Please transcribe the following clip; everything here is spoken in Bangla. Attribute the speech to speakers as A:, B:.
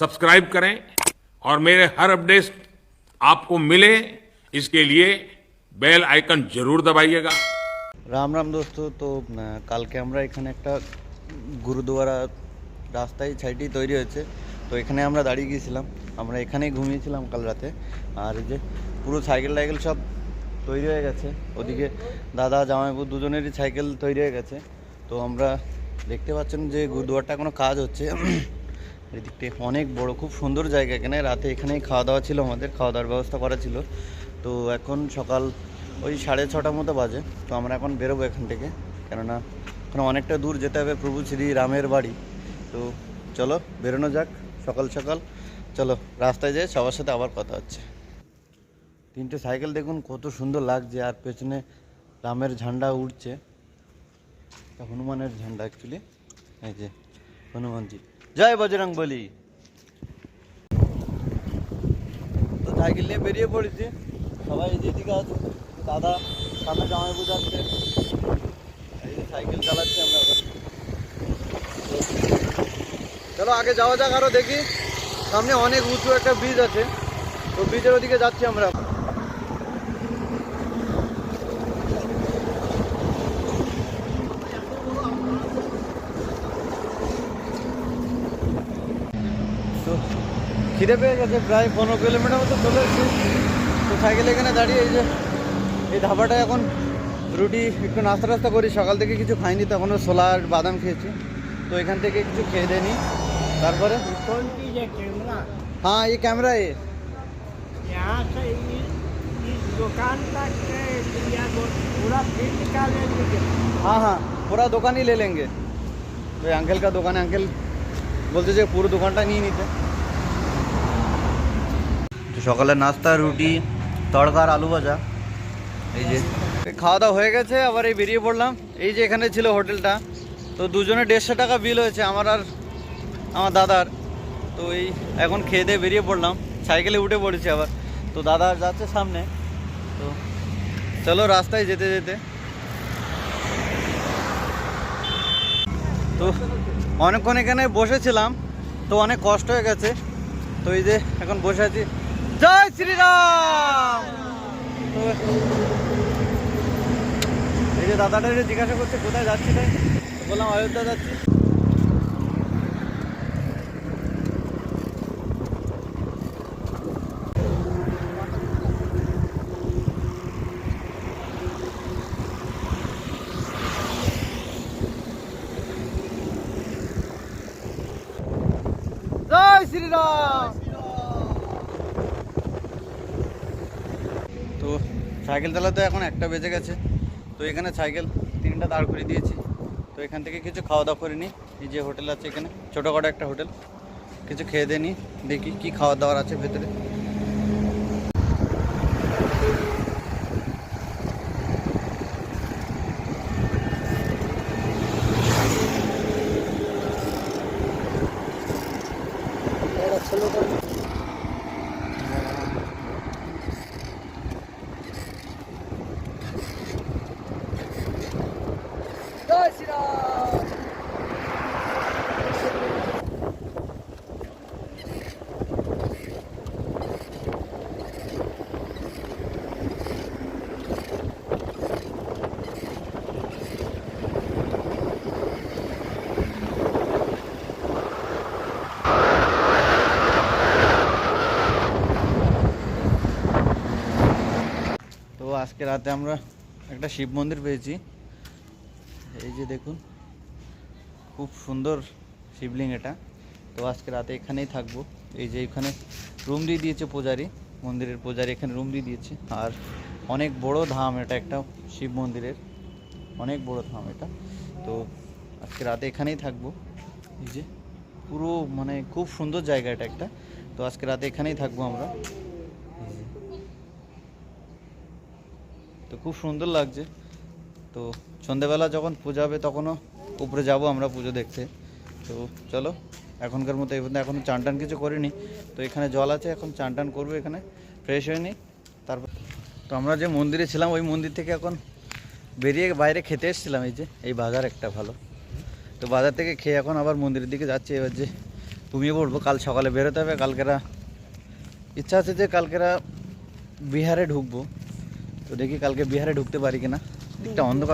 A: सब्सक्राइब करें और मेरे हर अपडेट आपको मिले इसके लिए बेल आइकन जरूर दबाइएगा।
B: রাম রাম দোস্ত। তো কালকে আমরা এখানে একটা গুরুদুয়ারা রাস্তায় সাইডেই তৈরি হয়েছে, তো এখানে আমরা দাঁড়িয়ে গিয়েছিলাম। আমরা এখানেই ঘুমিয়েছিলাম কাল রাতে। আর এই যে পুরো সাইকেল টাইকেল সব তৈরি হয়ে গেছে, ওদিকে দাদা জামাইবাবু দুজনেরই সাইকেল তৈরি হয়ে গেছে। তো আমরা দেখতে পাচ্ছেন যে গুরুদুয়ারটা এখনও কাজ হচ্ছে। এদিকটা অনেক বড়, খুব সুন্দর জায়গা। এখানে রাতে এখানেই খাওয়া দাওয়া ছিল, আমাদের খাওয়া দাওয়ার ব্যবস্থা করা ছিল। তো এখন সকাল ওই 6:30 মতো বাজে। তো আমরা এখন বেরোবো এখান থেকে, কেননা এখন অনেকটা দূর যেতে হবে প্রভু শ্রী রামের বাড়ি। তো চলো বেরোনো যাক সকাল সকাল। চলো রাস্তায় যেয়ে সবার সাথে আবার কথা হচ্ছে। তিনটে সাইকেল দেখুন কত সুন্দর লাগছে, আর পেছনে রামের ঝান্ডা উঠছে, হনুমানের ঝান্ডা অ্যাকচুয়ালি। এই যে হনুমানজি, জয় বজরং বলি। তো সাইকেল নিয়ে বেরিয়ে পড়েছি, সবাই যেদিকে আছে। দাদা সামনে জামাইবাবু যাচ্ছে, এই যে সাইকেল চালাচ্ছি আমরা এখন। চলো আগে যাওয়া যাক, আরও দেখি সামনে অনেক উঁচু একটা ব্রিজ আছে, তো ব্রিজের ওদিকে যাচ্ছি আমরা। তো খিদে পেয়ে গেছে, প্রায় 15 কিলোমিটার মতো চলে এসেছি। তো সাইকেল এখানে দাঁড়িয়ে এই যে এই ধাবাটায় এখন রুটি একটু নাস্তা টাস্তা করি। সকাল থেকে কিছু খাইনি, তখনও ছোলা আর বাদাম খেয়েছি। তো এখান থেকে কিছু খেয়ে দেনি, তারপরে हाँ ये कैमरा है।
C: यहाँ से इस दुकान तक पूरा फिर निकालेंगे।
B: हाँ हाँ पूरा दुकान ही ले लेंगे। तो ये अंकल का दुकान है, अंकल बोलते যে পুরো দোকানটা নিয়ে নিতে। তো সকালে নাস্তা রুটি তড়কা আর আলু ভাজা। এই যে খাওয়া দাওয়া হয়ে গেছে, আবার এই বেরিয়ে পড়লাম। এই যে এখানে ছিল হোটেলটা, তো দুজনে 150 টাকা বিল হয়েছে আমার আর আমার দাদার। তো এই এখন খেয়ে দিয়ে বেরিয়ে পড়লাম, সাইকেলে উঠে পড়েছি আবার। তো দাদা যাচ্ছে সামনে, তো চলো রাস্তায় যেতে যেতে। তো অনেকক্ষণ এখানে বসেছিলাম, তো অনেক কষ্ট হয়ে গেছে। তো এই যে এখন বসে আছি। জয় শ্রীরাম। তো এই যে দাদাটা জিজ্ঞাসা করছে কোথায় যাচ্ছি, তাই বললাম অযোধ্যা যাচ্ছি। জয় শ্রীরাম। তো সাইকেল চালাতে এখন 1টা বেজে গেছে। তো এখানে সাইকেল 3টা দাঁড় করে দিয়েছি। তো এখান থেকে কিছু খাওয়া দাওয়া করে নিই। এই যে হোটেল আছে এখানে, ছোটোখাটো একটা হোটেল, কিছু খেয়ে দিয়ে নিই, দেখি কী খাওয়া দাওয়ার আছে ভেতরে। জয় শ্রীরাম। তো আজকে রাতে আমরা একটা শিব মন্দির পেয়েছি। এই যে দেখুন খুব সুন্দর শিবলিং এটা। তো আজকে রাতে এখানেই থাকবো। এই যে এখানে রুম দিয়ে দিয়েছে পূজারি, মন্দিরের পূজারি এখানে রুম দিয়ে দিয়েছে। আর অনেক বড় ধাম এটা, একটা শিব মন্দিরের অনেক বড় ধাম এটা। তো আজকে রাতে এখানেই থাকবো। এই যে পুরো মানে খুব সুন্দর জায়গা এটা একটা। তো আজকে রাতে এখানেই থাকবো আমরা। তো খুব সুন্দর লাগছে। তো সন্ধ্যেবেলা যখন পূজা হবে তখনও উপরে যাব আমরা পুজো দেখতে। তো চলো এখনকার মতো এই পর্যন্ত, এখনও চান টান কিছু করিনি। তো এখানে জল আছে, এখন চান টান করবো এখানে, ফ্রেশ হয়ে নিই তারপর। তো আমরা যে মন্দিরে ছিলাম ওই মন্দির থেকে এখন বেরিয়ে বাইরে খেতে এসেছিলাম। এই যে এই বাজার একটা ভালো, তো বাজার থেকে খেয়ে এখন আবার মন্দিরের দিকে যাচ্ছি। এবার যে ঘুমিয়ে পড়বো। কাল সকালে বেরোতে হবে। কালকেরা ইচ্ছা আছে যে কালকেরা বিহারে ঢুকবো, তো দেখি কালকে বিহারে ঢুকতে পারি কিনা। একটা অন্ধকার